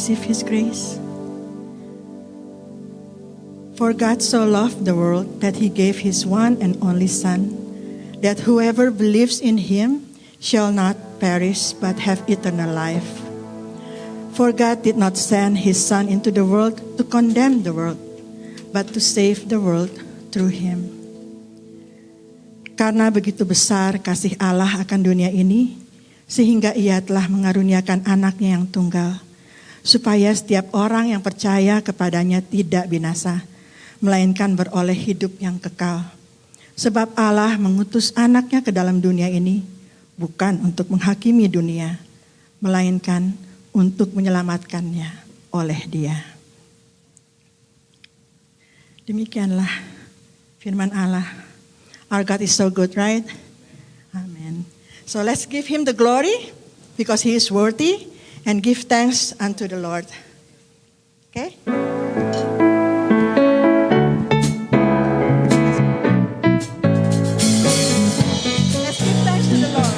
receive His grace? For God so loved the world that He gave His one and only Son, that whoever believes in Him shall not perish but have eternal life. For God did not send His Son into the world to condemn the world, but to save the world through Him. Karena begitu besar kasih Allah akan dunia ini, sehingga Ia telah mengaruniakan anaknya yang tunggal, supaya setiap orang yang percaya kepadanya tidak binasa, melainkan beroleh hidup yang kekal. Sebab Allah mengutus anaknya ke dalam dunia ini, bukan untuk menghakimi dunia, melainkan untuk menyelamatkannya oleh Dia. Demikianlah firman Allah. Our God is so good, right? Amen. So let's give Him the glory because He is worthy, and give thanks unto the Lord. Okay? Let's give thanks to the Lord.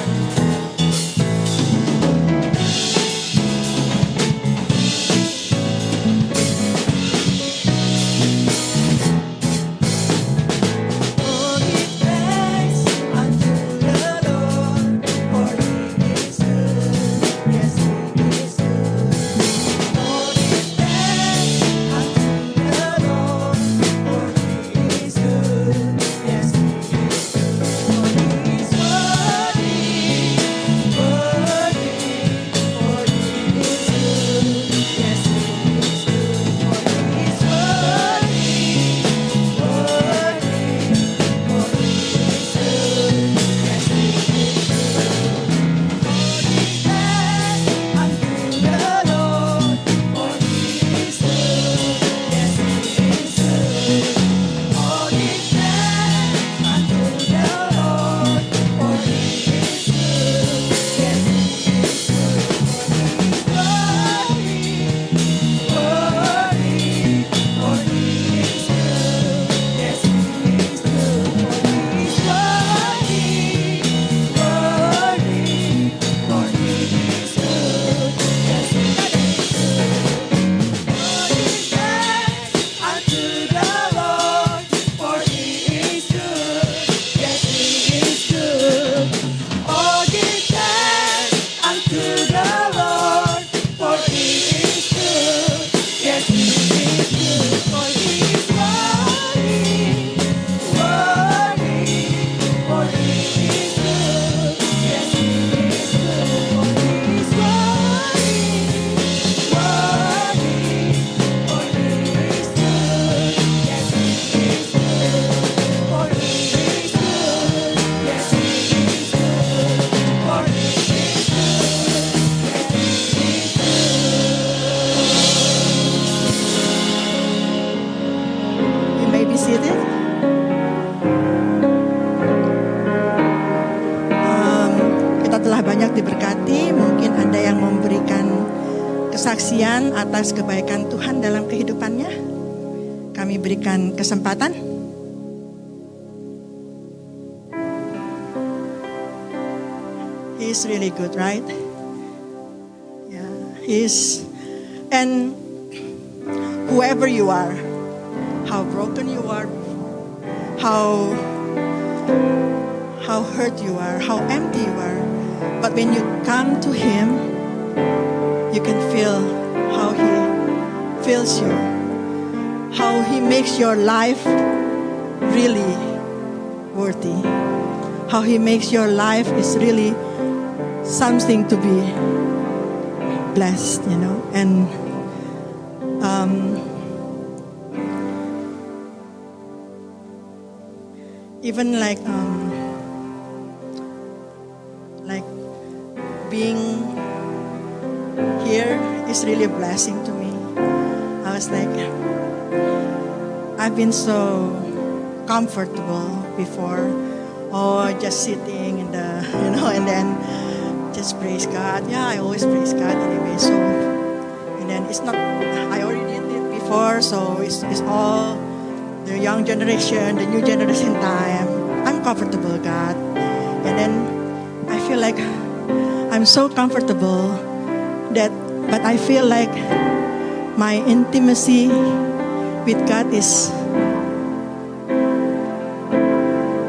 Kita telah banyak diberkati. Mungkin ada yang memberikan kesaksian atas kebaikan Tuhan dalam kehidupannya. Kami berikan kesempatan. He is really good, right? Yeah, He is. And whoever you are, how broken you are, how hurt you are, how empty you are, but when you come to Him, you can feel how He fills you, how He makes your life really worthy, how He makes your life is really something to be blessed, you know. And even like being here is really a blessing to me. I was like, I've been so comfortable before, just sitting in the, and then just praise God. Yeah, I always praise God anyway. So, and then it's not, I already did it before, so it's all the young generation, the new generation time. I'm comfortable, God. And then I feel like I'm so comfortable but I feel like my intimacy with God is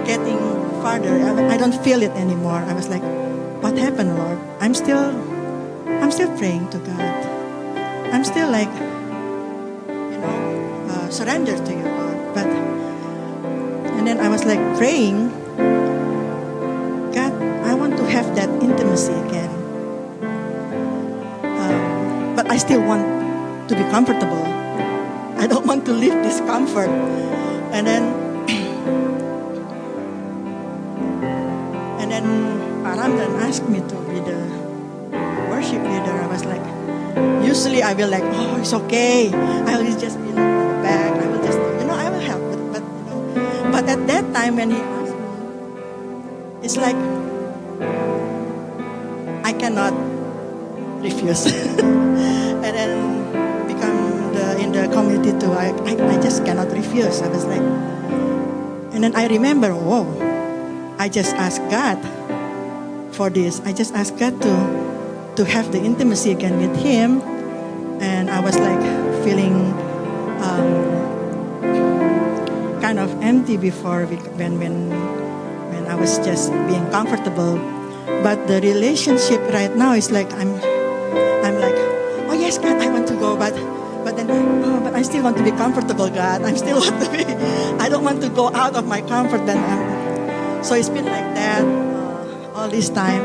getting farther. I don't feel it anymore. I was like, what happened, Lord? I'm still praying to God. I'm still like, surrendered to you, Lord. And then I was like praying, God, I want to have that intimacy again. But I still want to be comfortable. I don't want to leave this comfort. And then Pak Ramdan asked me to be the worship leader. I was like, usually I will like, oh, it's okay. I will just be like in the back. I will just, I will help. But at that time when he asked me, it's like, I cannot refuse. And then in the community too, I just cannot refuse. I was like, and then I remember, whoa, I just asked God for this. I just asked God to have the intimacy again with Him, and I was like feeling kind of empty before when I was just being comfortable. But the relationship right now is like I'm like, oh yes, God, I want to go, but then but I still want to be comfortable, God. I still want to be. I don't want to go out of my comfort. So it's been like that all this time.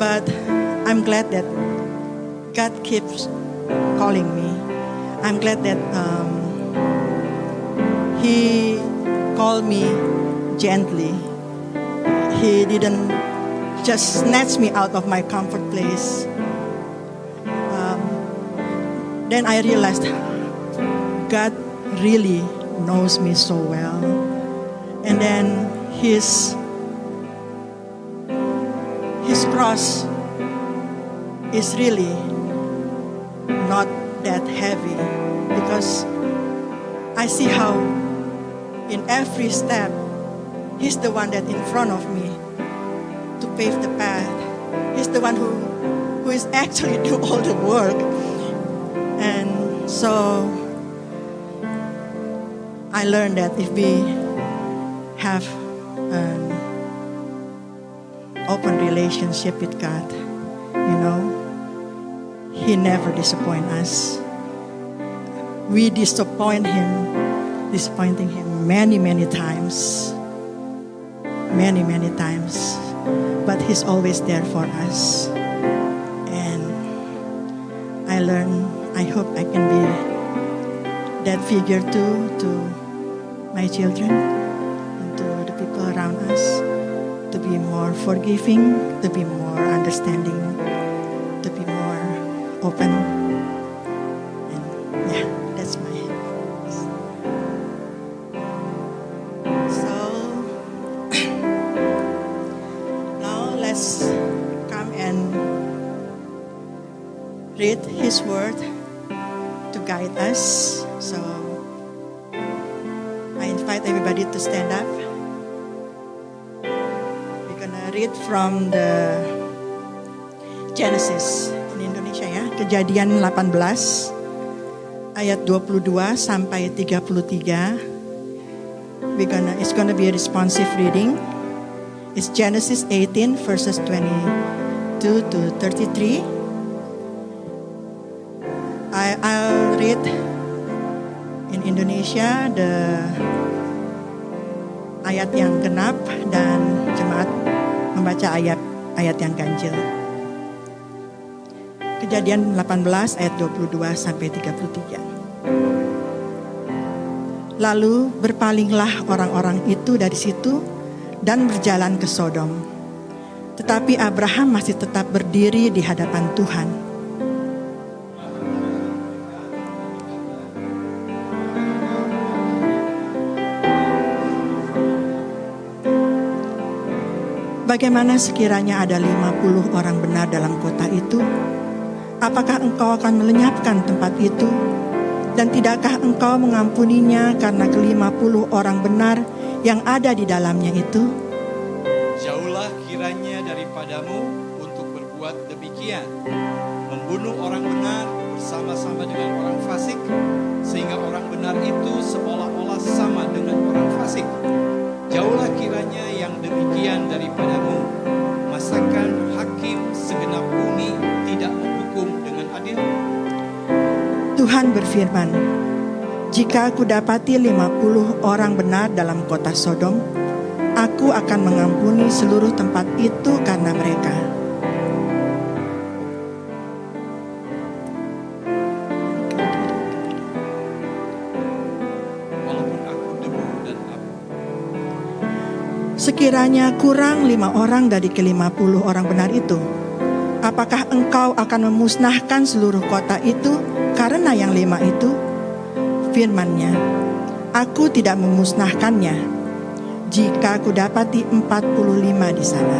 But I'm glad that God keeps calling me. I'm glad that He called me gently. He didn't just snatch me out of my comfort place. Then I realized God really knows me so well. And then His cross is really not that heavy, because I see how in every step He's the one that in front of me to pave the path. He's the one who is actually doing all the work. And so I learned that if we have an open relationship with God, He never disappoints us. We disappointing Him many, many times. Many, many times. But He's always there for us. And I learned, I hope I can be that figure too to my children and to the people around us, to be more forgiving, to be more understanding, to be more open. And yeah, that's my. So now let's come and read His word to guide us. So I invite everybody to stand up. We're gonna read from the Genesis in Indonesia ya, Kejadian 18 ayat 22 sampai 33. It's gonna be a responsive reading. It's Genesis 18 verses 22 to 33. I'll read in Indonesia the ayat yang genap dan jemaat membaca ayat yang ganjil. Kejadian 18 ayat 22 sampai 33. Lalu berpalinglah orang-orang itu dari situ dan berjalan ke Sodom. Tetapi Abraham masih tetap berdiri di hadapan Tuhan. Bagaimana sekiranya ada 50 orang benar dalam kota itu? Apakah engkau akan melenyapkan tempat itu? Dan tidakkah engkau mengampuninya karena ke-50 orang benar yang ada di dalamnya itu? Jauhlah kiranya daripadamu untuk berbuat demikian, membunuh orang benar bersama-sama dengan orang benar itu seolah-olah sama dengan orang fasik. Jauhlah kiranya yang demikian daripadamu. Masakan hakim segenap bumi tidak menghukum dengan adil? Tuhan berfirman, jika aku dapati 50 orang benar dalam kota Sodom, aku akan mengampuni seluruh tempat itu karena mereka. Walaupun aku debu dan abu. Sekiranya kurang 5 orang dari ke-50 orang benar itu, apakah engkau akan memusnahkan seluruh kota itu karena yang 5 itu? Firman-Nya, aku tidak memusnahkannya jika aku dapati 45 di sana.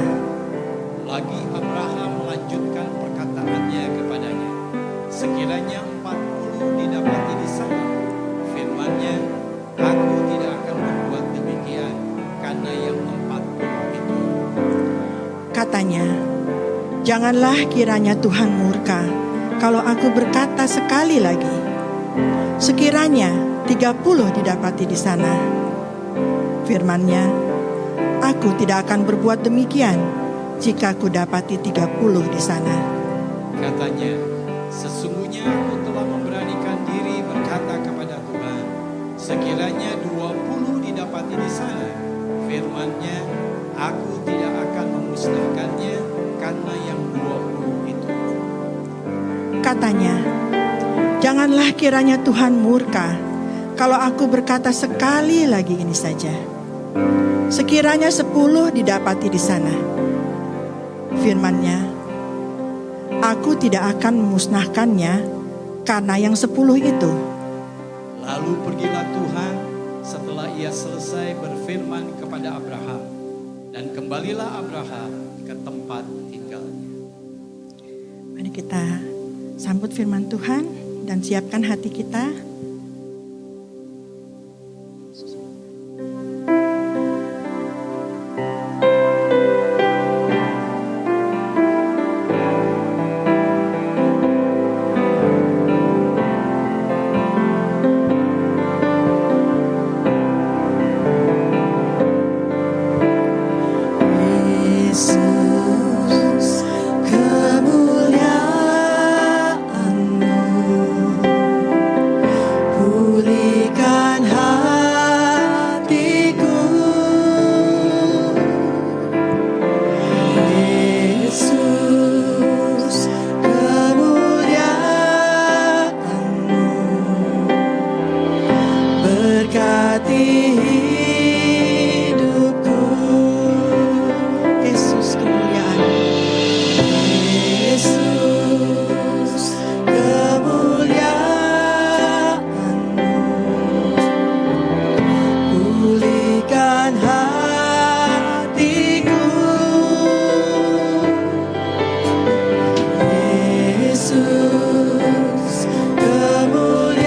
Lagi Abraham melanjutkan perkataannya kepadanya, sekiranya 40 didapati di sana. Firman-Nya, aku tidak akan berbuat demikian karena yang 40 itu. Katanya, janganlah kiranya Tuhan murka kalau aku berkata sekali lagi, sekiranya 30 didapati di sana. Firman-Nya, aku tidak akan berbuat demikian jika aku dapati 30 di sana. Katanya, sesungguhnya aku telah memberanikan diri berkata kepada Tuhan, sekiranya 20 didapati di sana. Firman-Nya, aku tidak akan memusnahkannya karena yang 20 itu. Katanya, janganlah kiranya Tuhan murka kalau aku berkata sekali lagi ini saja, sekiranya 10 didapati di sana. Firman-Nya, aku tidak akan memusnahkannya karena yang 10 itu. Lalu pergilah Tuhan setelah ia selesai berfirman kepada Abraham, dan kembalilah Abraham ke tempat tinggalnya. Mari kita sambut firman Tuhan dan siapkan hati kita. Yesus, kemuliaan-Mu pulihkan hatiku. Yesus, kemuliaan-Mu berkati hidupku. Yesus, kemuliaan. Yesus, kemuliaan-Mu pulihkan hatiku. Yesus, kemuliaan-Mu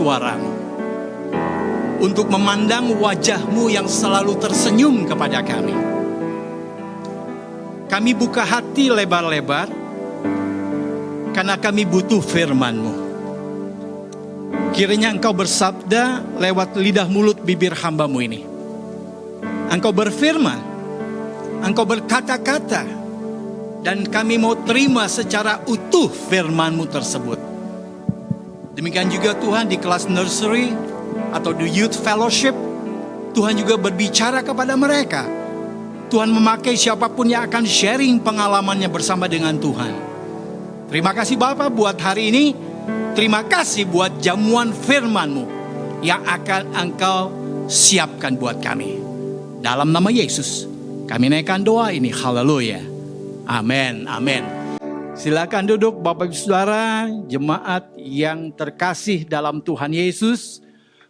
suaramu, untuk memandang wajah-Mu yang selalu tersenyum kepada kami. Kami buka hati lebar-lebar, karena kami butuh firman-Mu. Kiranya Engkau bersabda lewat lidah mulut bibir hamba-Mu ini. Engkau berfirman, Engkau berkata-kata, dan kami mau terima secara utuh firman-Mu tersebut. Demikian juga Tuhan di kelas nursery atau di youth fellowship, Tuhan juga berbicara kepada mereka. Tuhan memakai siapapun yang akan sharing pengalamannya bersama dengan Tuhan. Terima kasih Bapa buat hari ini. Terima kasih buat jamuan firman-Mu yang akan Engkau siapkan buat kami. Dalam nama Yesus, kami naikkan doa ini. Haleluya. Amin. Amin. Silakan duduk Bapak Ibu Saudara, jemaat yang terkasih dalam Tuhan Yesus.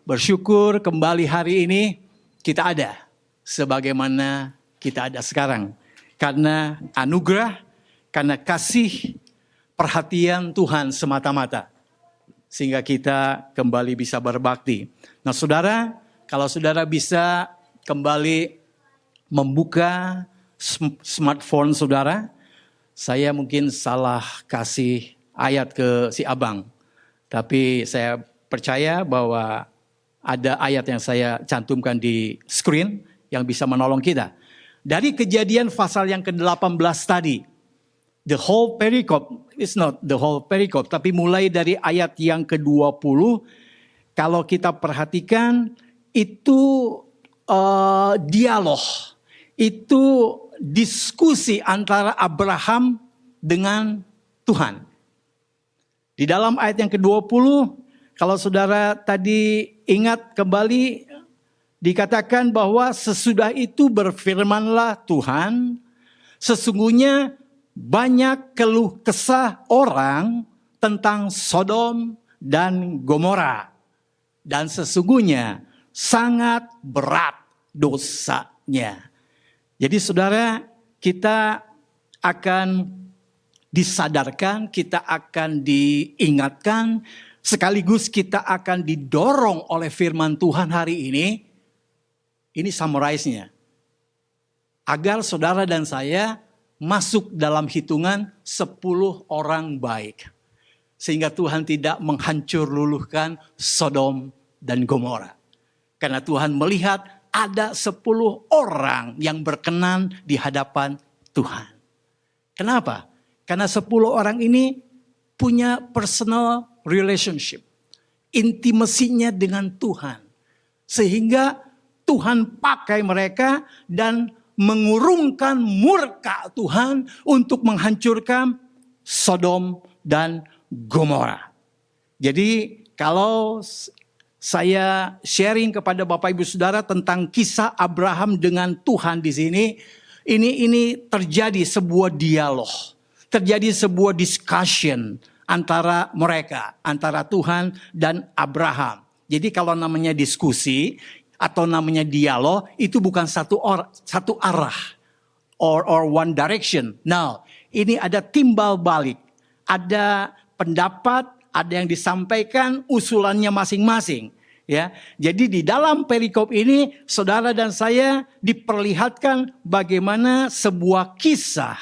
Bersyukur kembali hari ini kita ada sebagaimana kita ada sekarang. Karena anugerah, karena kasih, perhatian Tuhan semata-mata. Sehingga kita kembali bisa berbakti. Nah saudara, kalau saudara bisa kembali membuka smartphone saudara, saya mungkin salah kasih ayat ke si abang. Tapi saya percaya bahwa ada ayat yang saya cantumkan di screen yang bisa menolong kita. Dari Kejadian pasal yang ke-18 tadi, the whole pericope, it's not the whole pericope, tapi mulai dari ayat yang ke-20, kalau kita perhatikan itu dialog, itu diskusi antara Abraham dengan Tuhan. Di dalam ayat yang ke-20, kalau saudara tadi ingat kembali, dikatakan bahwa sesudah itu berfirmanlah Tuhan, sesungguhnya banyak keluh kesah orang tentang Sodom dan Gomora. Dan sesungguhnya sangat berat dosanya. Jadi saudara, kita akan disadarkan, kita akan diingatkan, sekaligus kita akan didorong oleh firman Tuhan hari ini. Ini summarize-nya. Agar saudara dan saya masuk dalam hitungan 10 orang baik. Sehingga Tuhan tidak menghancur luluhkan Sodom dan Gomora. Karena Tuhan melihat ada 10 orang yang berkenan di hadapan Tuhan. Kenapa? Karena 10 orang ini punya personal relationship. Intimasinya dengan Tuhan. Sehingga Tuhan pakai mereka dan mengurungkan murka Tuhan untuk menghancurkan Sodom dan Gomora. Jadi kalau saya sharing kepada Bapak Ibu Saudara tentang kisah Abraham dengan Tuhan di sini, ini terjadi sebuah dialog, terjadi sebuah discussion antara mereka, antara Tuhan dan Abraham. Jadi kalau namanya diskusi atau namanya dialog itu bukan satu arah or one direction. Now, ini ada timbal balik, ada pendapat, ada yang disampaikan usulannya masing-masing. Ya, jadi di dalam perikop ini saudara dan saya diperlihatkan bagaimana sebuah kisah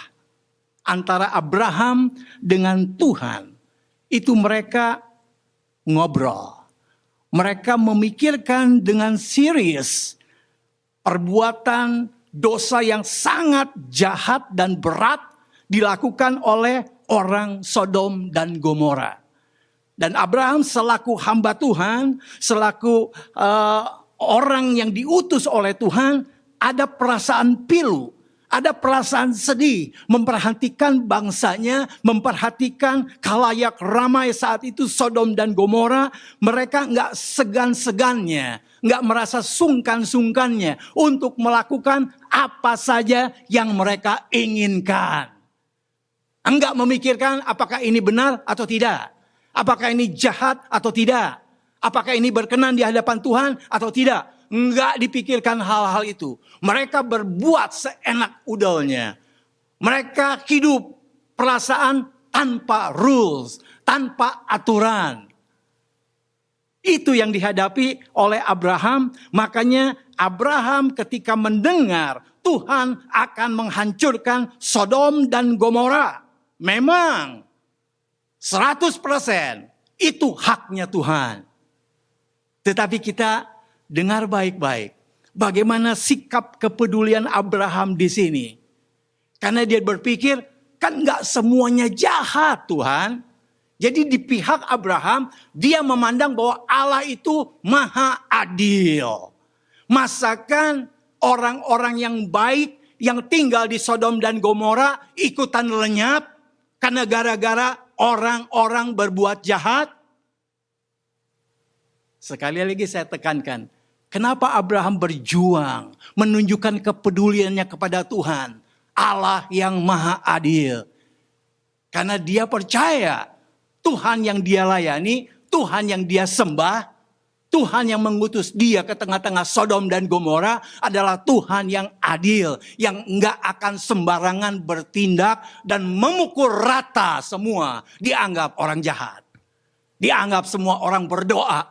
antara Abraham dengan Tuhan. Itu mereka ngobrol. Mereka memikirkan dengan serius perbuatan dosa yang sangat jahat dan berat dilakukan oleh orang Sodom dan Gomora. Dan Abraham selaku hamba Tuhan, selaku orang yang diutus oleh Tuhan, ada perasaan pilu. Ada perasaan sedih, memperhatikan bangsanya, memperhatikan khalayak ramai saat itu Sodom dan Gomora. Mereka gak segan-segannya, gak merasa sungkan-sungkannya untuk melakukan apa saja yang mereka inginkan. Enggak memikirkan apakah ini benar atau tidak. Apakah ini jahat atau tidak. Apakah ini berkenan di hadapan Tuhan atau tidak. Enggak dipikirkan hal-hal itu. Mereka berbuat seenak udalnya. Mereka hidup perasaan tanpa rules, tanpa aturan. Itu yang dihadapi oleh Abraham. Makanya Abraham ketika mendengar Tuhan akan menghancurkan Sodom dan Gomora. Memang 100% itu haknya Tuhan. Tetapi kita dengar baik-baik. Bagaimana sikap kepedulian Abraham di sini. Karena dia berpikir, kan gak semuanya jahat Tuhan. Jadi di pihak Abraham, dia memandang bahwa Allah itu maha adil. Masakan orang-orang yang baik yang tinggal di Sodom dan Gomora ikutan lenyap karena gara-gara orang-orang berbuat jahat? Sekali lagi saya tekankan, kenapa Abraham berjuang menunjukkan kepeduliannya kepada Tuhan, Allah yang maha adil? Karena dia percaya Tuhan yang dia layani, Tuhan yang dia sembah, Tuhan yang mengutus dia ke tengah-tengah Sodom dan Gomora adalah Tuhan yang adil. Yang enggak akan sembarangan bertindak dan memukul rata semua. Dianggap orang jahat. Dianggap semua orang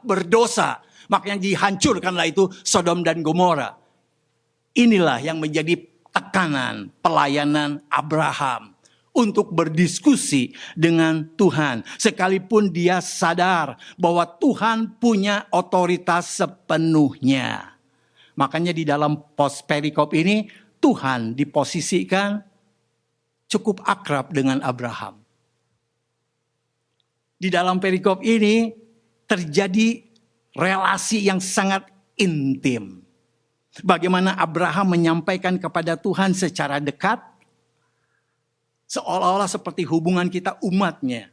berdosa. Makanya dihancurkanlah itu Sodom dan Gomora. Inilah yang menjadi tekanan pelayanan Abraham. Untuk berdiskusi dengan Tuhan. Sekalipun dia sadar bahwa Tuhan punya otoritas sepenuhnya. Makanya di dalam perikop ini Tuhan diposisikan cukup akrab dengan Abraham. Di dalam perikop ini terjadi relasi yang sangat intim. Bagaimana Abraham menyampaikan kepada Tuhan secara dekat. Seolah-olah seperti hubungan kita umatnya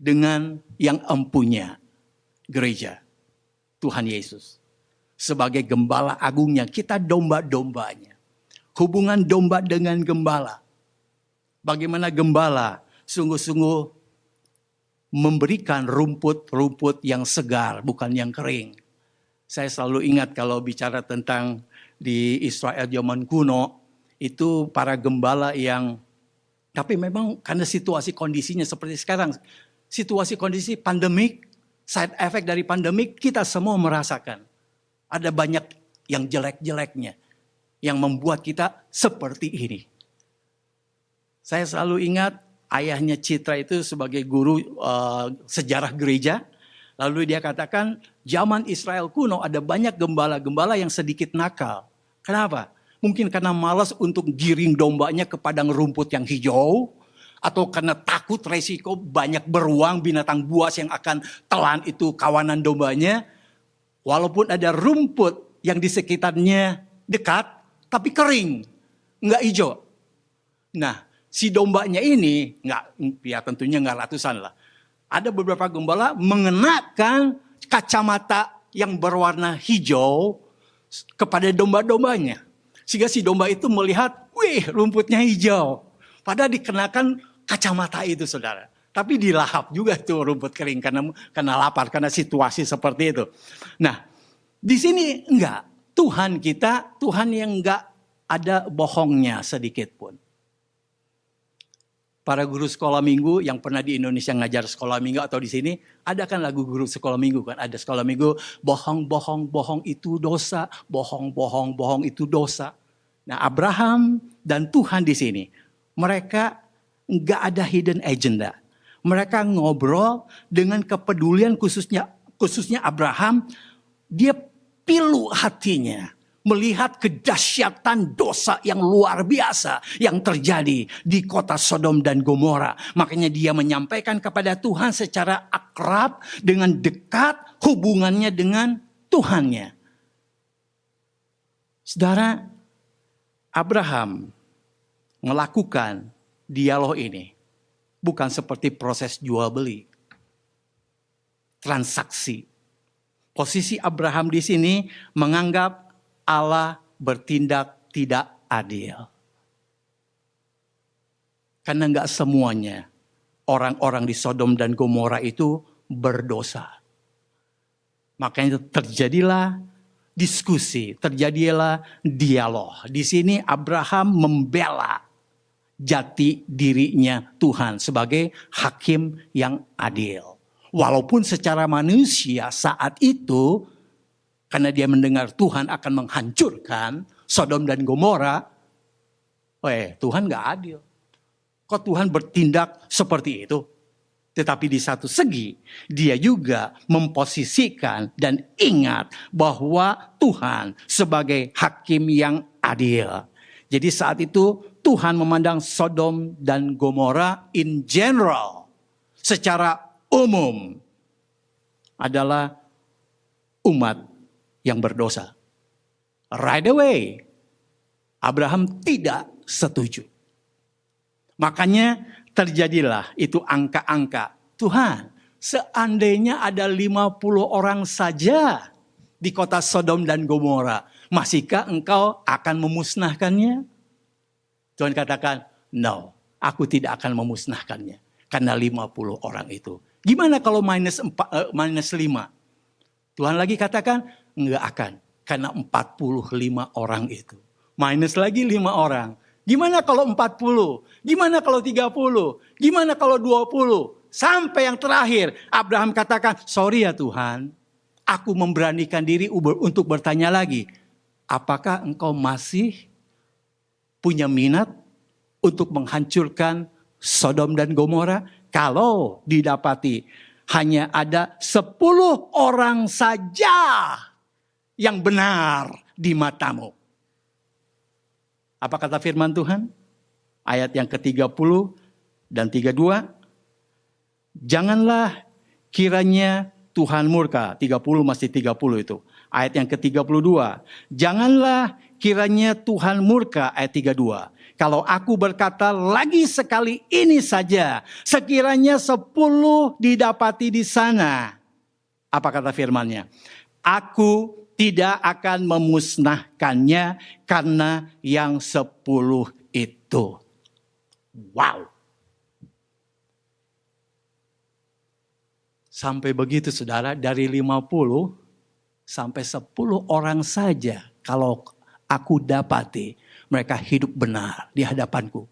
dengan yang empunya gereja Tuhan Yesus. Sebagai gembala agungnya kita domba-dombanya. Hubungan domba dengan gembala. Bagaimana gembala sungguh-sungguh memberikan rumput-rumput yang segar bukan yang kering. Saya selalu ingat kalau bicara tentang di Israel zaman kuno itu para gembala yang tapi memang karena situasi kondisinya seperti sekarang. Situasi kondisi pandemik, side effect dari pandemik kita semua merasakan. Ada banyak yang jelek-jeleknya. Yang membuat kita seperti ini. Saya selalu ingat ayahnya Citra itu sebagai guru sejarah gereja. Lalu dia katakan zaman Israel kuno ada banyak gembala-gembala yang sedikit nakal. Kenapa? Mungkin karena malas untuk giring dombanya ke padang rumput yang hijau. Atau karena takut resiko banyak beruang binatang buas yang akan telan itu kawanan dombanya. Walaupun ada rumput yang di sekitarnya dekat. Tapi kering. Nggak hijau. Nah si dombanya ini. Ya tentunya nggak ratusan lah. Ada beberapa gembala mengenakan kacamata yang berwarna hijau. Kepada domba-dombanya. Sehingga si domba itu melihat, wih rumputnya hijau. Padahal dikenakan kacamata itu saudara. Tapi dilahap juga itu rumput kering karena lapar, karena situasi seperti itu. Nah di sini enggak. Tuhan kita, Tuhan yang enggak ada bohongnya sedikit pun. Para guru sekolah minggu yang pernah di Indonesia ngajar sekolah minggu atau di sini, ada kan lagu guru sekolah minggu kan? Ada sekolah minggu, bohong, bohong, bohong itu dosa, bohong, bohong, bohong itu dosa. Nah Abraham dan Tuhan di sini, mereka nggak ada hidden agenda. Mereka ngobrol dengan kepedulian khususnya Abraham, dia pilu hatinya. Melihat kedahsyatan dosa yang luar biasa yang terjadi di kota Sodom dan Gomora. Makanya dia menyampaikan kepada Tuhan secara akrab dengan dekat hubungannya dengan Tuhannya. Saudara, Abraham melakukan dialog ini bukan seperti proses jual beli, transaksi. Posisi Abraham di sini menganggap Allah bertindak tidak adil. Karena enggak semuanya orang-orang di Sodom dan Gomora itu berdosa. Makanya terjadilah diskusi, terjadilah dialog. Di sini Abraham membela jati dirinya Tuhan sebagai hakim yang adil. Walaupun secara manusia saat itu, karena dia mendengar Tuhan akan menghancurkan Sodom dan Gomora, Tuhan gak adil. Kok Tuhan bertindak seperti itu? Tetapi di satu segi, dia juga memposisikan dan ingat bahwa Tuhan sebagai hakim yang adil. Jadi saat itu Tuhan memandang Sodom dan Gomora in general, secara umum, adalah umat yang berdosa. Right away, Abraham tidak setuju. Makanya terjadilah itu angka-angka. Tuhan, seandainya ada 50 orang saja di kota Sodom dan Gomora, masihkah engkau akan memusnahkannya? Tuhan katakan, no, aku tidak akan memusnahkannya. Karena 50 orang itu. Gimana kalau minus 5? Tuhan lagi katakan, enggak akan. Karena 45 orang itu. Minus lagi 5 orang. Gimana kalau 40? Gimana kalau 30? Gimana kalau 20? Sampai yang terakhir, Abraham katakan, sorry ya Tuhan, aku memberanikan diri untuk bertanya lagi. Apakah engkau masih punya minat untuk menghancurkan Sodom dan Gomora? Kalau didapati hanya ada 10 orang saja yang benar di matamu. Apa kata firman Tuhan? Ayat yang ke-30 dan 32. Janganlah kiranya Tuhan murka. 30 masih 30 itu. Ayat yang ke-32. Janganlah kiranya Tuhan murka. Ayat 32. Kalau aku berkata lagi sekali ini saja. Sekiranya 10 didapati di sana. Apa kata firman-Nya? Aku tidak akan memusnahkannya karena yang 10 itu. Wow. Sampai begitu saudara, dari 50 sampai 10 orang saja kalau aku dapati mereka hidup benar di hadapanku,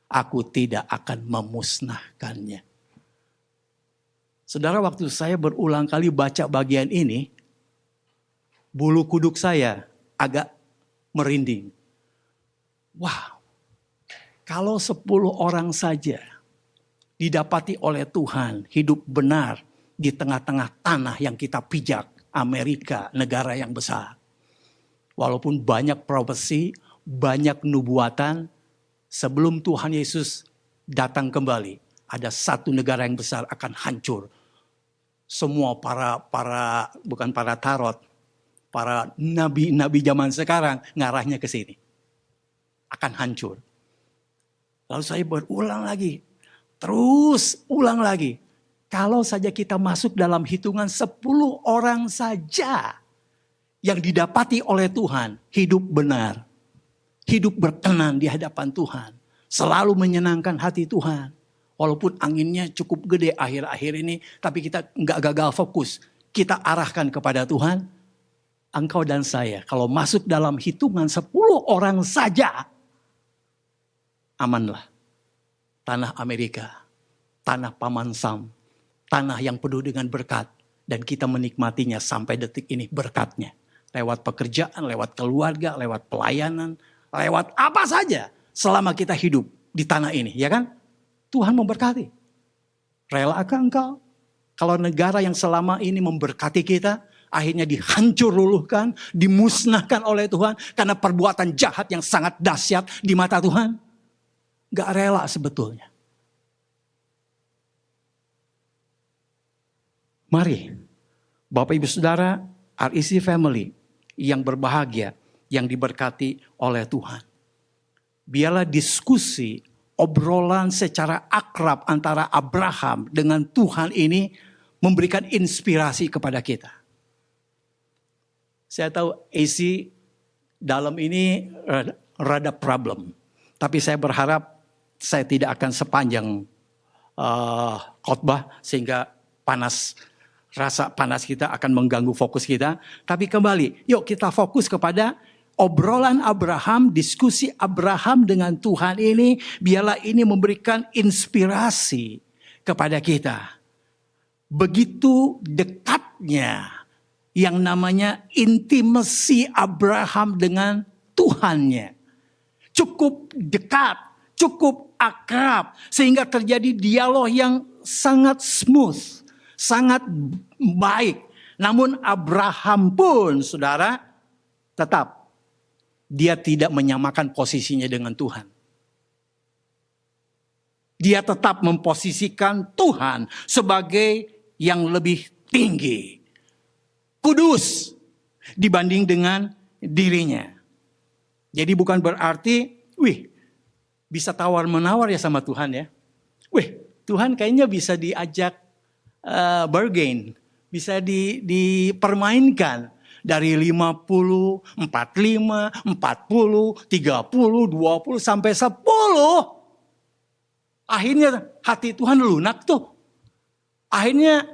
aku tidak akan memusnahkannya. Saudara, waktu saya berulang kali baca bagian ini, bulu kuduk saya agak merinding. Wow, kalau 10 orang saja didapati oleh Tuhan hidup benar di tengah-tengah tanah yang kita pijak, Amerika, negara yang besar. Walaupun banyak profesi, banyak nubuatan, sebelum Tuhan Yesus datang kembali, ada satu negara yang besar akan hancur. Semua bukan para tarot, para nabi-nabi zaman sekarang ngarahnya ke sini. Akan hancur. Lalu saya berulang lagi. Terus ulang lagi. Kalau saja kita masuk dalam hitungan 10 orang saja yang didapati oleh Tuhan, hidup benar. Hidup berkenan di hadapan Tuhan. Selalu menyenangkan hati Tuhan. Walaupun anginnya cukup gede akhir-akhir ini, tapi kita nggak gagal fokus. Kita arahkan kepada Tuhan. Engkau dan saya, kalau masuk dalam hitungan 10 orang saja, amanlah. Tanah Amerika, tanah Paman Sam, tanah yang penuh dengan berkat. Dan kita menikmatinya sampai detik ini berkatnya. Lewat pekerjaan, lewat keluarga, lewat pelayanan, lewat apa saja. Selama kita hidup di tanah ini, ya kan? Tuhan memberkati. Relakah engkau? Kalau negara yang selama ini memberkati kita, akhirnya dihancur luluhkan, dimusnahkan oleh Tuhan. Karena perbuatan jahat yang sangat dahsyat di mata Tuhan. Gak rela sebetulnya. Mari, Bapak Ibu Saudara, REC Family yang berbahagia, yang diberkati oleh Tuhan. Biarlah diskusi, obrolan secara akrab antara Abraham dengan Tuhan ini memberikan inspirasi kepada kita. Saya tahu AC dalam ini rada problem. Tapi saya berharap saya tidak akan sepanjang khotbah sehingga rasa panas kita akan mengganggu fokus kita. Tapi kembali, yuk kita fokus kepada obrolan Abraham, diskusi Abraham dengan Tuhan ini. Biarlah ini memberikan inspirasi kepada kita. begitu dekatnya yang namanya intimasi Abraham dengan Tuhannya. Cukup dekat, cukup akrab, sehingga terjadi dialog yang sangat smooth, sangat baik. Namun Abraham pun, saudara, tetap dia tidak menyamakan posisinya dengan Tuhan. Dia tetap memposisikan Tuhan sebagai yang lebih tinggi, kudus dibanding dengan dirinya. Jadi bukan berarti, bisa tawar-menawar ya sama Tuhan ya. Tuhan kayaknya bisa diajak bargain, bisa dipermainkan dari 50, 45, 40, 30, 20 sampai 10. Akhirnya hati Tuhan lunak tuh. Akhirnya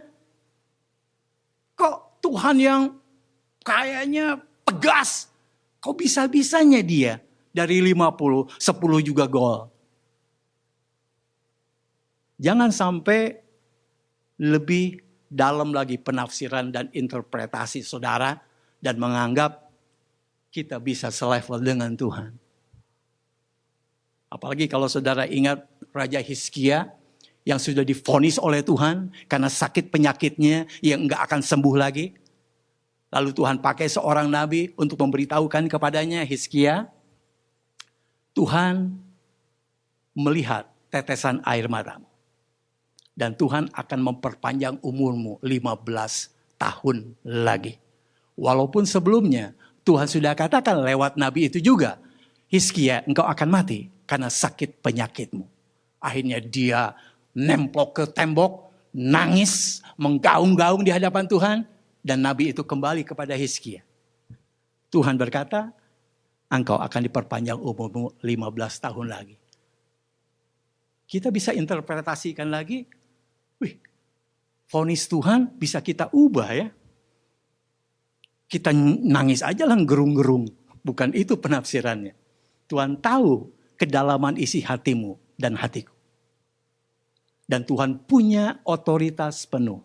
kok Tuhan yang kayaknya tegas, kok bisa-bisanya dia dari 50, 10 juga gol. Jangan sampai lebih dalam lagi penafsiran dan interpretasi saudara dan menganggap kita bisa selevel dengan Tuhan. Apalagi kalau saudara ingat Raja Hizkia yang sudah divonis oleh Tuhan karena sakit penyakitnya yang enggak akan sembuh lagi. Lalu Tuhan pakai seorang nabi untuk memberitahukan kepadanya, Hizkia, Tuhan melihat tetesan air matamu. Dan Tuhan akan memperpanjang umurmu 15 tahun lagi. Walaupun sebelumnya Tuhan sudah katakan lewat nabi itu juga, Hizkia, engkau akan mati karena sakit penyakitmu. Akhirnya dia nemplok ke tembok, nangis, menggaung-gaung di hadapan Tuhan. Dan nabi itu kembali kepada Hizkia. Tuhan berkata, engkau akan diperpanjang umurmu 15 tahun lagi. Kita bisa interpretasikan lagi, vonis Tuhan bisa kita ubah ya. Kita nangis aja lah gerung-gerung. Bukan itu penafsirannya. Tuhan tahu kedalaman isi hatimu dan hatiku. Dan Tuhan punya otoritas penuh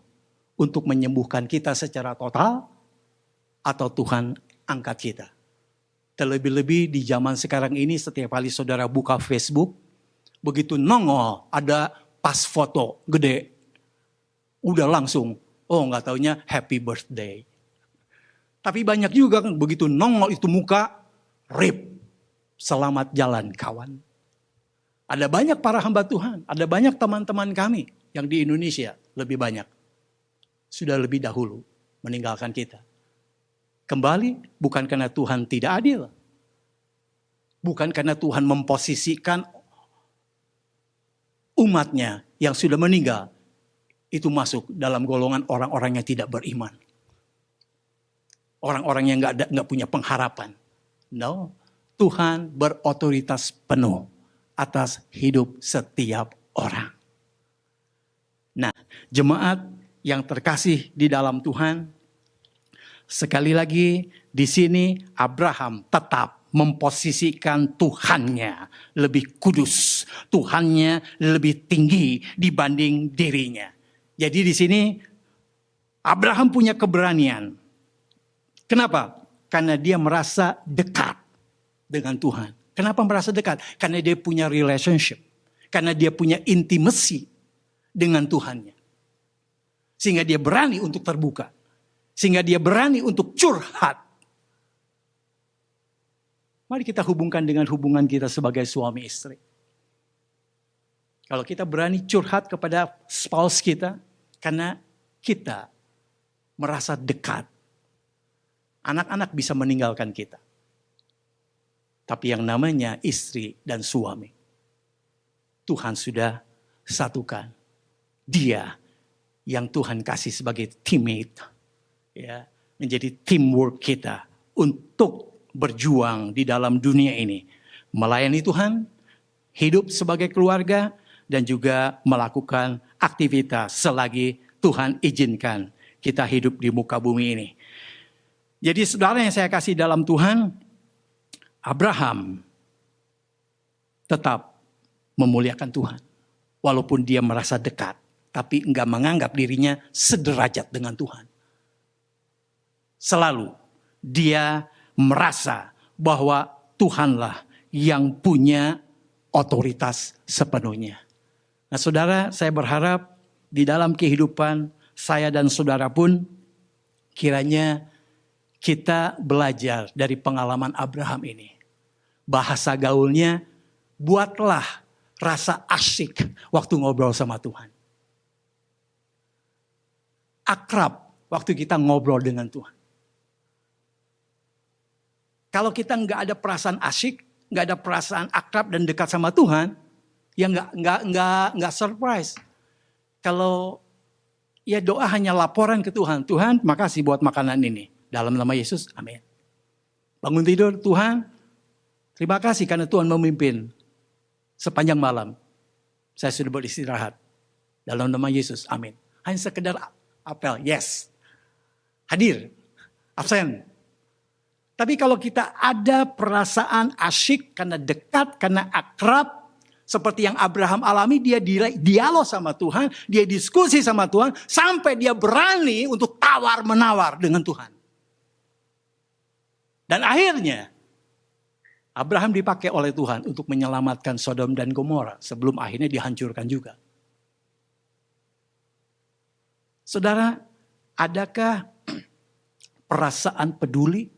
untuk menyembuhkan kita secara total atau Tuhan angkat kita. Terlebih-lebih di zaman sekarang ini setiap kali saudara buka Facebook, begitu nongol ada pas foto gede. Udah langsung, nggak taunya happy birthday. Tapi banyak juga kan begitu nongol itu muka, rip, selamat jalan kawan. Ada banyak para hamba Tuhan, ada banyak teman-teman kami yang di Indonesia lebih banyak. Sudah lebih dahulu meninggalkan kita. Kembali bukan karena Tuhan tidak adil. Bukan karena Tuhan memposisikan umatnya yang sudah meninggal itu masuk dalam golongan orang-orang yang tidak beriman. Orang-orang yang nggak punya pengharapan. No, Tuhan berotoritas penuh atas hidup setiap orang. Nah, jemaat yang terkasih di dalam Tuhan, sekali lagi di sini Abraham tetap memposisikan Tuhannya lebih kudus, Tuhannya lebih tinggi dibanding dirinya. Jadi di sini Abraham punya keberanian. Kenapa? Karena dia merasa dekat dengan Tuhan. Kenapa merasa dekat? Karena dia punya relationship. Karena dia punya intimacy dengan Tuhannya. Sehingga dia berani untuk terbuka. Sehingga dia berani untuk curhat. Mari kita hubungkan dengan hubungan kita sebagai suami istri. Kalau kita berani curhat kepada spouse kita, karena kita merasa dekat. Anak-anak bisa meninggalkan kita. Tapi yang namanya istri dan suami, Tuhan sudah satukan. Dia yang Tuhan kasih sebagai teammate, ya, menjadi teamwork kita untuk berjuang di dalam dunia ini, melayani Tuhan, hidup sebagai keluarga, dan juga melakukan aktivitas selagi Tuhan izinkan kita hidup di muka bumi ini. Jadi saudara yang saya kasih dalam Tuhan, Abraham tetap memuliakan Tuhan, walaupun dia merasa dekat tapi enggak menganggap dirinya sederajat dengan Tuhan. Selalu dia merasa bahwa Tuhanlah yang punya otoritas sepenuhnya. Nah saudara, saya berharap di dalam kehidupan saya dan saudara pun kiranya kita belajar dari pengalaman Abraham ini. Bahasa gaulnya, buatlah rasa asyik waktu ngobrol sama Tuhan. Akrab waktu kita ngobrol dengan Tuhan. Kalau kita nggak ada perasaan asyik, nggak ada perasaan akrab dan dekat sama Tuhan, ya nggak surprise. Kalau ya doa hanya laporan ke Tuhan, Tuhan makasih buat makanan ini. Dalam nama Yesus, amin. Bangun tidur, Tuhan terima kasih karena Tuhan memimpin sepanjang malam. Saya sudah beristirahat. Dalam nama Yesus, amin. Hanya sekedar apel, yes. Hadir, absen. Tapi kalau kita ada perasaan asyik karena dekat, karena akrab, seperti yang Abraham alami, dia dialog sama Tuhan, dia diskusi sama Tuhan, sampai dia berani untuk tawar-menawar dengan Tuhan. Dan akhirnya, Abraham dipakai oleh Tuhan untuk menyelamatkan Sodom dan Gomora, sebelum akhirnya dihancurkan juga. Saudara, adakah perasaan peduli?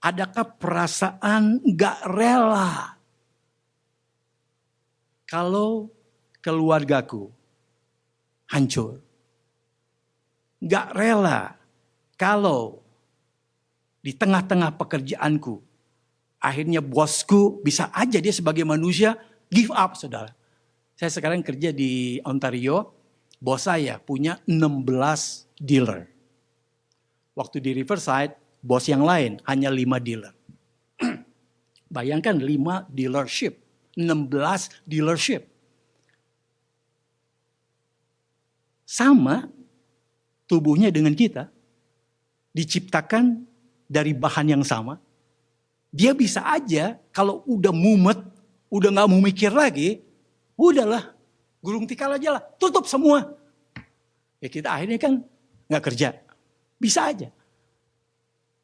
Adakah perasaan gak rela kalau keluargaku hancur? Gak rela kalau di tengah-tengah pekerjaanku, akhirnya bosku bisa aja dia sebagai manusia give up, saudara. Saya sekarang kerja di Ontario, bos saya punya 16 dealer. Waktu di Riverside, bos yang lain hanya 5 dealer. Bayangkan 5 dealership, 16 dealership. Sama tubuhnya dengan kita, diciptakan dari bahan yang sama. Dia bisa aja kalau udah mumet, udah gak mau mikir lagi, udahlah, gulung tikar aja lah, tutup semua. Ya kita akhirnya kan gak kerja. Bisa aja.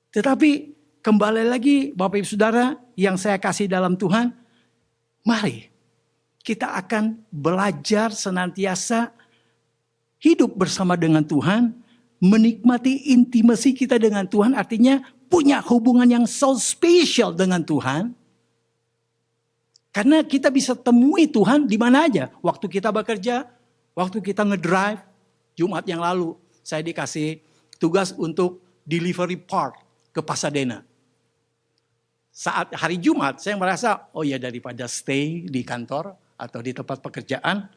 Tetapi kembali lagi Bapak Ibu Saudara yang saya kasih dalam Tuhan, mari kita akan belajar senantiasa hidup bersama dengan Tuhan, menikmati intimasi kita dengan Tuhan, artinya punya hubungan yang so spesial dengan Tuhan. Karena kita bisa temui Tuhan di mana aja. Waktu kita bekerja, waktu kita ngedrive. Jumat yang lalu saya dikasih tugas untuk delivery part ke Pasadena. Saat hari Jumat saya merasa, oh ya daripada stay di kantor atau di tempat pekerjaan,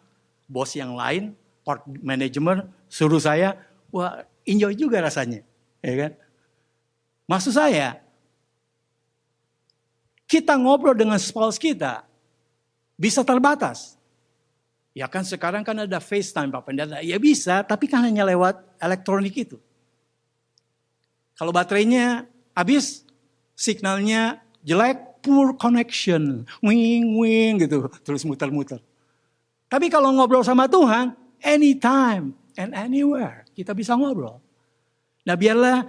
bos yang lain, part manajemen suruh saya, wah enjoy juga rasanya. Ya kan? Maksud saya, kita ngobrol dengan spouse kita, bisa terbatas. Ya kan sekarang kan ada FaceTime Pak Pendeta, ya bisa, tapi kan hanya lewat elektronik itu. Kalau baterainya habis, signalnya jelek, poor connection, wing gitu, terus muter-muter. Tapi kalau ngobrol sama Tuhan, anytime and anywhere, kita bisa ngobrol. Nah biarlah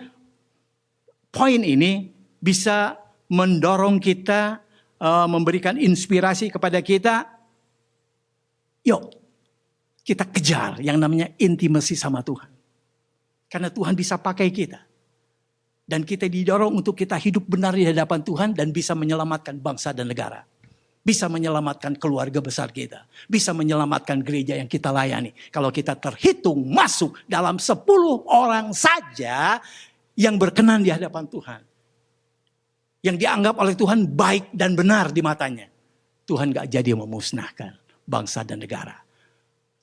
poin ini bisa mendorong kita, memberikan inspirasi kepada kita. Yuk, kita kejar yang namanya intimasi sama Tuhan. Karena Tuhan bisa pakai kita. Dan kita didorong untuk kita hidup benar di hadapan Tuhan dan bisa menyelamatkan bangsa dan negara. Bisa menyelamatkan keluarga besar kita. Bisa menyelamatkan gereja yang kita layani. Kalau kita terhitung masuk dalam 10 orang saja yang berkenan di hadapan Tuhan. Yang dianggap oleh Tuhan baik dan benar di matanya. Tuhan gak jadi memusnahkan bangsa dan negara.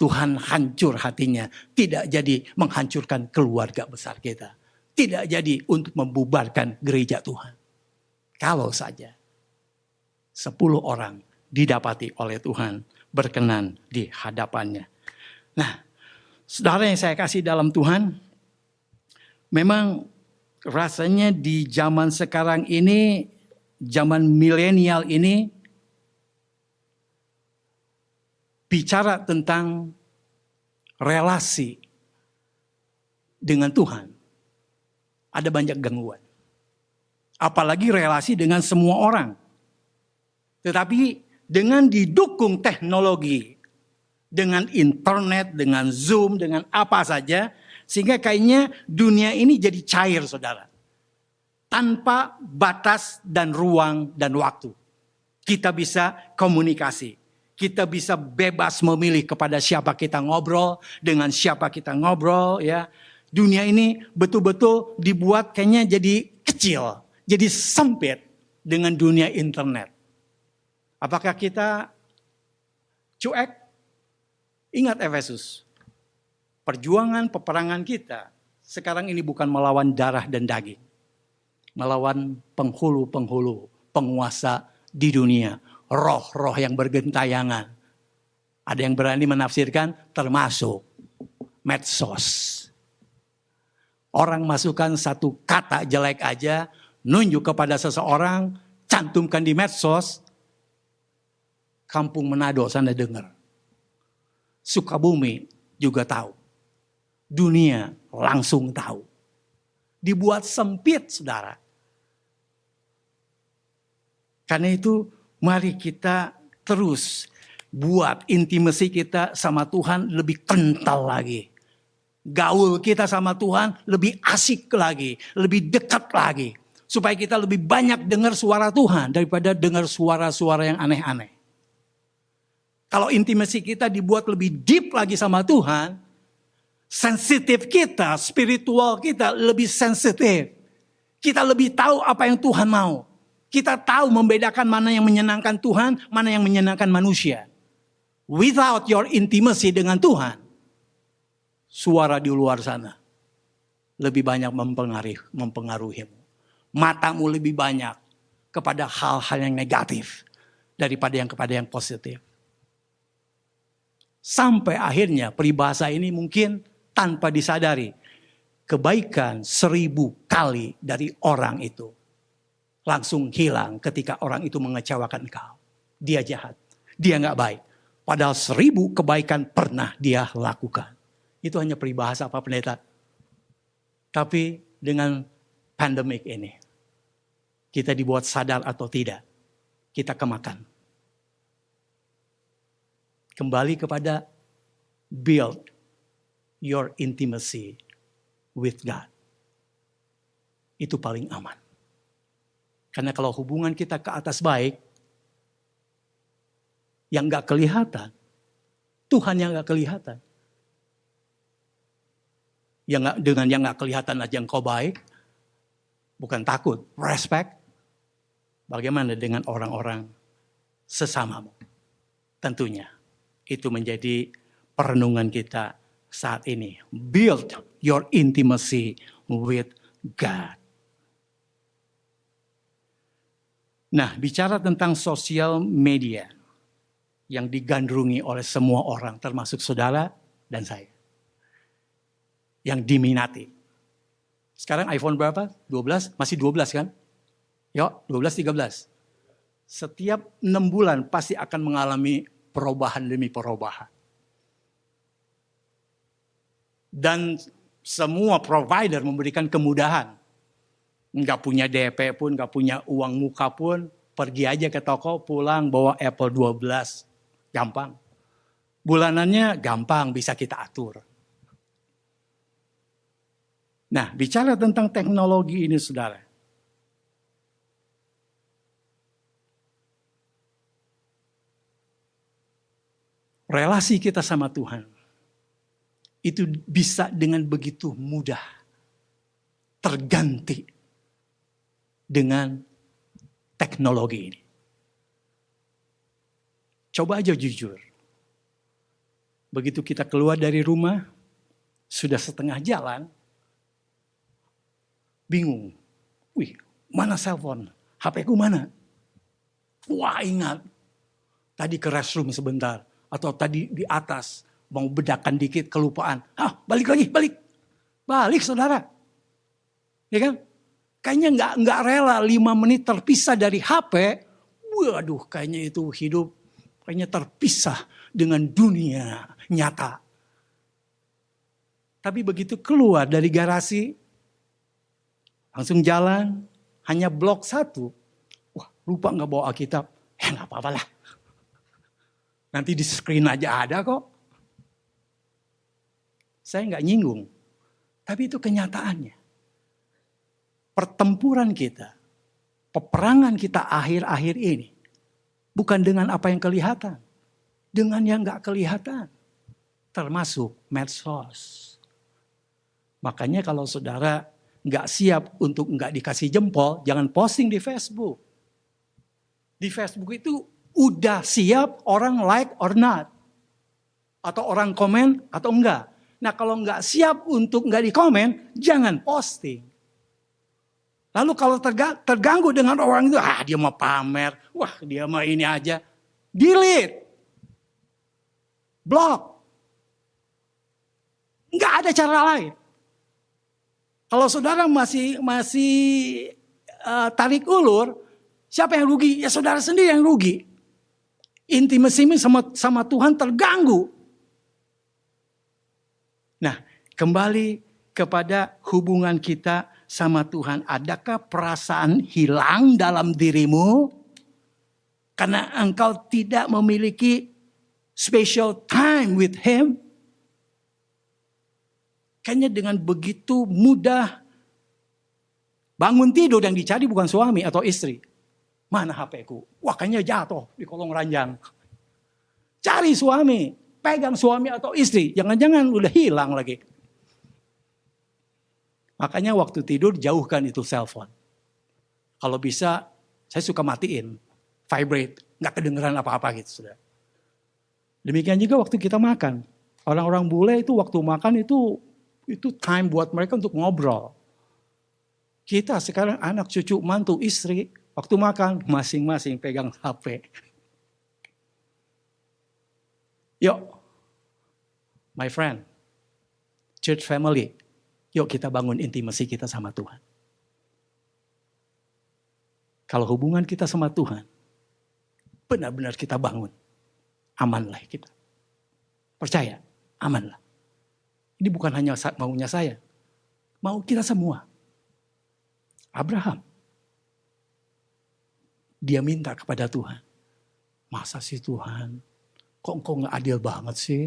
Tuhan hancur hatinya. Tidak jadi menghancurkan keluarga besar kita. Tidak jadi untuk membubarkan gereja Tuhan. Kalau saja 10 orang didapati oleh Tuhan berkenan di hadapannya. Nah, saudara yang saya kasih dalam Tuhan, memang rasanya di zaman sekarang ini, zaman milenial ini, bicara tentang relasi dengan Tuhan, ada banyak gangguan. Apalagi relasi dengan semua orang. Tetapi dengan didukung teknologi, dengan internet, dengan Zoom, dengan apa saja, sehingga kayaknya dunia ini jadi cair, saudara. Tanpa batas dan ruang dan waktu. Kita bisa komunikasi. Kita bisa bebas memilih kepada siapa kita ngobrol, dengan siapa kita ngobrol, ya. Dunia ini betul-betul dibuat kayaknya jadi kecil, jadi sempit dengan dunia internet. Apakah kita cuek? Ingat Efesus, perjuangan peperangan kita sekarang ini bukan melawan darah dan daging. Melawan penghulu-penghulu, penguasa di dunia. Roh-roh yang bergentayangan. Ada yang berani menafsirkan termasuk medsos. Orang masukkan satu kata jelek aja, nunjuk kepada seseorang, cantumkan di medsos, kampung Manado sana dengar. Sukabumi juga tahu. Dunia langsung tahu. Dibuat sempit, saudara. Karena itu, mari kita terus buat intimasi kita sama Tuhan lebih kental lagi. Gaul kita sama Tuhan lebih asik lagi, lebih dekat lagi. Supaya kita lebih banyak dengar suara Tuhan daripada dengar suara-suara yang aneh-aneh. Kalau intimasi kita dibuat lebih deep lagi sama Tuhan, sensitif kita, spiritual kita lebih sensitif. Kita lebih tahu apa yang Tuhan mau. Kita tahu membedakan mana yang menyenangkan Tuhan, mana yang menyenangkan manusia. Without your intimacy dengan Tuhan, suara di luar sana lebih banyak mempengaruhimu. Matamu lebih banyak kepada hal-hal yang negatif daripada kepada yang positif. Sampai akhirnya peribahasa ini mungkin tanpa disadari, kebaikan 1000 kali dari orang itu langsung hilang ketika orang itu mengecewakan engkau. Dia jahat, dia gak baik. Padahal 1000 kebaikan pernah dia lakukan. Itu hanya peribahasa Pak Pendeta. Tapi dengan pandemik ini, kita dibuat sadar atau tidak, kita kemakan. Kembali kepada build your intimacy with God. Itu paling aman. Karena kalau hubungan kita ke atas baik, yang gak kelihatan, Tuhan yang gak kelihatan. Dengan yang gak kelihatan aja engkau baik, bukan takut, respect. Bagaimana dengan orang-orang sesamamu? Tentunya itu menjadi perenungan kita saat ini. Build your intimacy with God. Nah, bicara tentang sosial media yang digandrungi oleh semua orang, termasuk saudara dan saya. Yang diminati. Sekarang iPhone berapa? 12? Masih 12 kan? Yuk, 12, 13. Setiap 6 bulan pasti akan mengalami perubahan demi perubahan. Dan semua provider memberikan kemudahan. Nggak punya DP pun, nggak punya uang muka pun, pergi aja ke toko, pulang bawa Apple 12. Gampang. Bulanannya gampang, bisa kita atur. Nah, bicara tentang teknologi ini, saudara. Relasi kita sama Tuhan itu bisa dengan begitu mudah terganti dengan teknologi ini. Coba aja jujur. Begitu kita keluar dari rumah, sudah setengah jalan, bingung. Wih, mana cellphone? HP-ku mana? Wah, ingat. Tadi ke restroom sebentar. Atau tadi di atas. Mau bedakan dikit, kelupaan. Balik lagi, balik. Balik, saudara. Ya kan? Kayaknya nggak rela 5 menit terpisah dari HP. Waduh, kayaknya itu hidup. Kayaknya terpisah dengan dunia nyata. Tapi begitu keluar dari garasi, langsung jalan, hanya blok 1. Wah, lupa nggak bawa Alkitab. Nggak apa-apa lah. Nanti di screen aja ada kok. Saya nggak nyinggung. Tapi itu kenyataannya. Pertempuran kita, peperangan kita akhir-akhir ini, bukan dengan apa yang kelihatan. Dengan yang nggak kelihatan. Termasuk medsos. Makanya kalau saudara nggak siap untuk nggak dikasih jempol, jangan posting di Facebook. Di Facebook itu udah siap orang like or not. Atau orang komen atau enggak. Nah kalau nggak siap untuk nggak dikomen, jangan posting. Lalu kalau terganggu dengan orang itu, dia mau pamer, wah dia mau ini aja. Delete. Block. Nggak ada cara lain. Kalau saudara masih tarik ulur, siapa yang rugi? Ya saudara sendiri yang rugi. Intimasi sama Tuhan terganggu. Nah, kembali kepada hubungan kita sama Tuhan. Adakah perasaan hilang dalam dirimu? Karena engkau tidak memiliki special time with Him. Kayaknya dengan begitu mudah bangun tidur yang dicari bukan suami atau istri. Mana HP-ku? Wah kayaknya jatuh di kolong ranjang. Cari suami, pegang suami atau istri. Jangan-jangan udah hilang lagi. Makanya waktu tidur jauhkan itu cellphone. Kalau bisa saya suka matiin, vibrate, nggak kedengeran apa-apa gitu sudah. Demikian juga waktu kita makan. Orang-orang bule itu waktu makan itu time buat mereka untuk ngobrol. Kita sekarang anak, cucu, mantu, istri, waktu makan masing-masing pegang HP. Yuk, my friend, church family, yuk kita bangun intimasi kita sama Tuhan. Kalau hubungan kita sama Tuhan, benar-benar kita bangun, amanlah kita. Percaya, amanlah. Ini bukan hanya maunya saya. Mau kita semua. Abraham. Dia minta kepada Tuhan. Masa sih Tuhan? Kok engkau gak adil banget sih?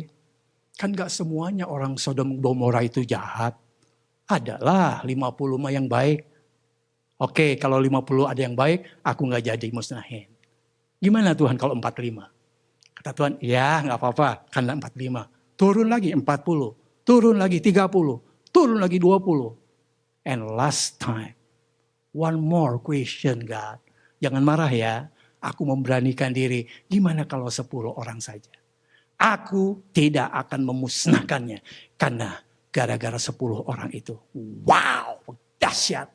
Kan gak semuanya orang Sodom Gomora itu jahat. Adalah 50 mah yang baik. Oke, kalau 50 ada yang baik, aku gak jadi musnahin. Gimana Tuhan kalau 45? Kata Tuhan, ya gak apa-apa, karena 45. Turun lagi 40. Turun lagi 30, turun lagi 20. And last time, one more question God. Jangan marah ya, aku memberanikan diri. Gimana kalau 10 orang saja? Aku tidak akan memusnahkannya. Karena gara-gara 10 orang itu. Wow, dahsyat.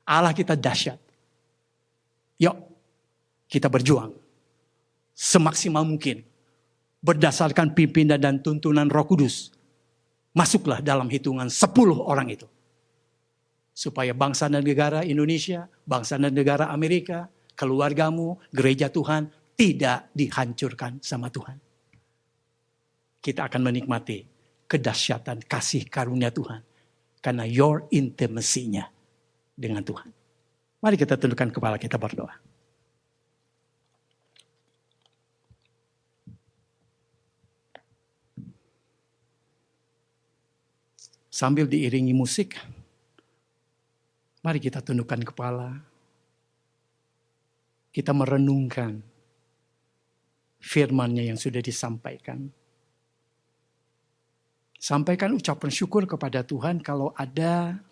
Allah kita dahsyat. Yuk, kita berjuang. Semaksimal mungkin. Berdasarkan pimpinan dan tuntunan Roh Kudus. Masuklah dalam hitungan 10 orang itu. Supaya bangsa dan negara Indonesia, bangsa dan negara Amerika, keluargamu, gereja Tuhan tidak dihancurkan sama Tuhan. Kita akan menikmati kedahsyatan kasih karunia Tuhan. Karena your intimacy-nya dengan Tuhan. Mari kita tundukkan kepala kita berdoa. Sambil diiringi musik, mari kita tundukkan kepala. Kita merenungkan firman-Nya yang sudah disampaikan. Sampaikan ucapan syukur kepada Tuhan kalau ada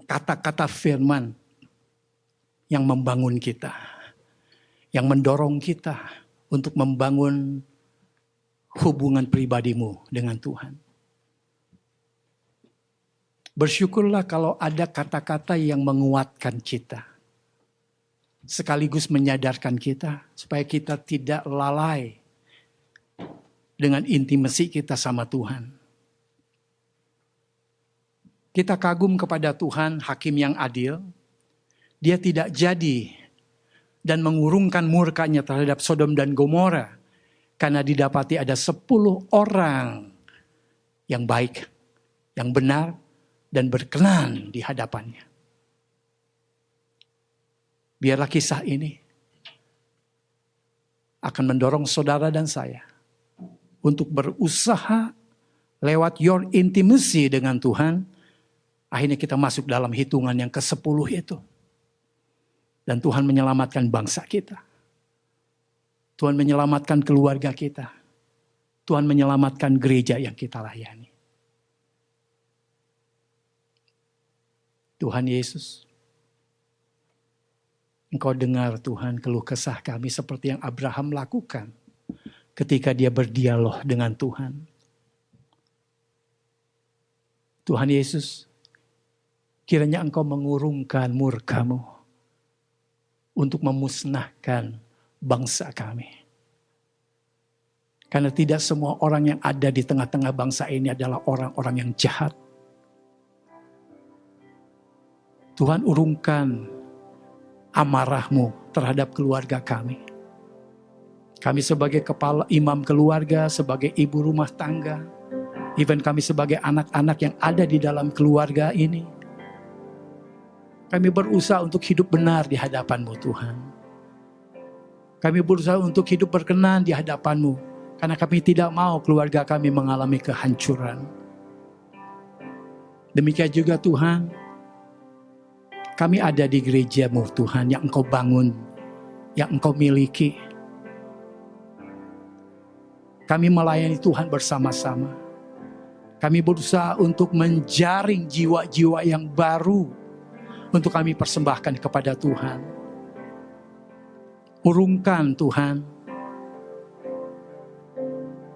kata-kata firman yang membangun kita. Yang mendorong kita untuk membangun hubungan pribadimu dengan Tuhan. Bersyukurlah kalau ada kata-kata yang menguatkan kita. Sekaligus menyadarkan kita supaya kita tidak lalai dengan intimasi kita sama Tuhan. Kita kagum kepada Tuhan, Hakim yang adil. Dia tidak jadi dan mengurungkan murkanya terhadap Sodom dan Gomora. Karena didapati ada 10 orang yang baik. yang benar dan berkenan di hadapannya. Biarlah kisah ini akan mendorong saudara dan saya untuk berusaha lewat your intimacy dengan Tuhan. Akhirnya kita masuk dalam hitungan yang ke-10 itu. Dan Tuhan menyelamatkan bangsa kita. Tuhan menyelamatkan keluarga kita. Tuhan menyelamatkan gereja yang kita layani. Tuhan Yesus, Engkau dengar Tuhan keluh kesah kami seperti yang Abraham lakukan ketika dia berdialog dengan Tuhan. Tuhan Yesus, kiranya Engkau mengurungkan murka-Mu untuk memusnahkan bangsa kami. Karena tidak semua orang yang ada di tengah-tengah bangsa ini adalah orang-orang yang jahat. Tuhan, urungkan amarah-Mu terhadap keluarga kami. Kami sebagai kepala imam keluarga, sebagai ibu rumah tangga, even kami sebagai anak-anak yang ada di dalam keluarga ini, kami berusaha untuk hidup benar di hadapan-Mu Tuhan. Kami berusaha untuk hidup berkenan di hadapan-Mu. Karena kami tidak mau keluarga kami mengalami kehancuran. Demikian juga Tuhan, kami ada di gereja-Mu Tuhan yang Engkau bangun, yang Engkau miliki. Kami melayani Tuhan bersama-sama. Kami berusaha untuk menjaring jiwa-jiwa yang baru untuk kami persembahkan kepada Tuhan. Urungkan Tuhan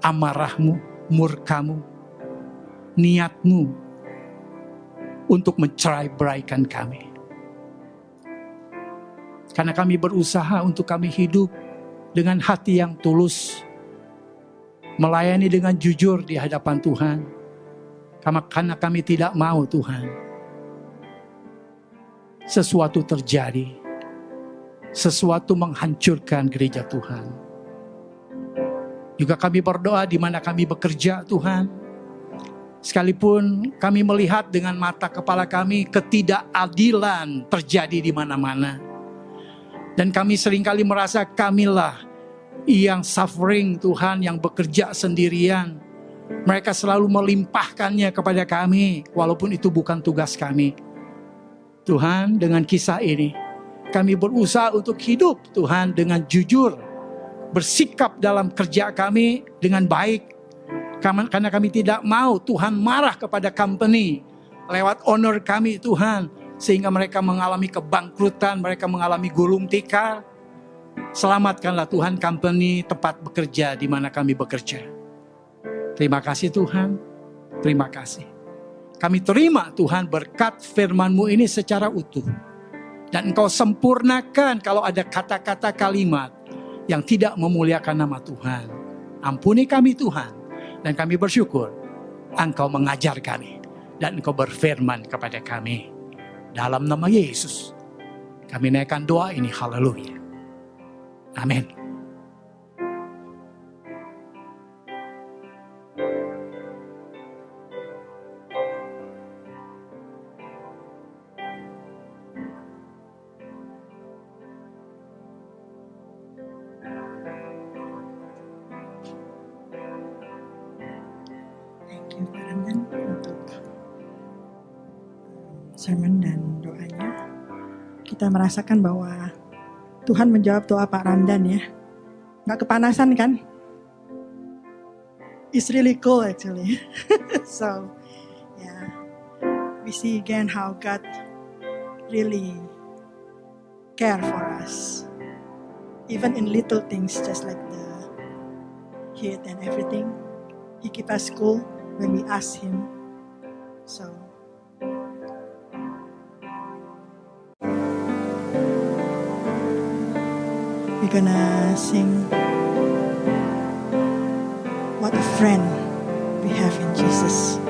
amarah-Mu, murka-Mu, niat-Mu untuk mencerai-beraikan kami. Karena kami berusaha untuk kami hidup dengan hati yang tulus, melayani dengan jujur di hadapan Tuhan. Karena kami tidak mau Tuhan, sesuatu terjadi, sesuatu menghancurkan gereja Tuhan. Juga kami berdoa di mana kami bekerja Tuhan. Sekalipun kami melihat dengan mata kepala kami ketidakadilan terjadi di mana-mana. Dan kami seringkali merasa kamilah yang suffering Tuhan, yang bekerja sendirian. Mereka selalu melimpahkannya kepada kami walaupun itu bukan tugas kami. Tuhan, dengan kisah ini kami berusaha untuk hidup Tuhan dengan jujur. Bersikap dalam kerja kami dengan baik. Karena kami tidak mau Tuhan marah kepada company lewat owner kami Tuhan. Sehingga mereka mengalami kebangkrutan, mereka mengalami gulung tikar. Selamatkanlah Tuhan company tempat bekerja di mana kami bekerja. Terima kasih Tuhan, terima kasih. Kami terima Tuhan berkat firman-Mu ini secara utuh. Dan Engkau sempurnakan kalau ada kata-kata kalimat yang tidak memuliakan nama Tuhan. Ampuni kami Tuhan. Dan kami bersyukur Engkau mengajar kami. Dan Engkau berfirman kepada kami. Dalam nama Yesus kami naikkan doa ini. Haleluya. Amin. Sermon dan doanya. Kita merasakan bahwa Tuhan menjawab doa Pak Ramdan ya. Nggak kepanasan kan? It's really cool actually. So, yeah. We see again how God really care for us. Even in little things, just like the heat and everything. He keep us cool when we ask Him. So, we're gonna sing What a Friend We Have in Jesus.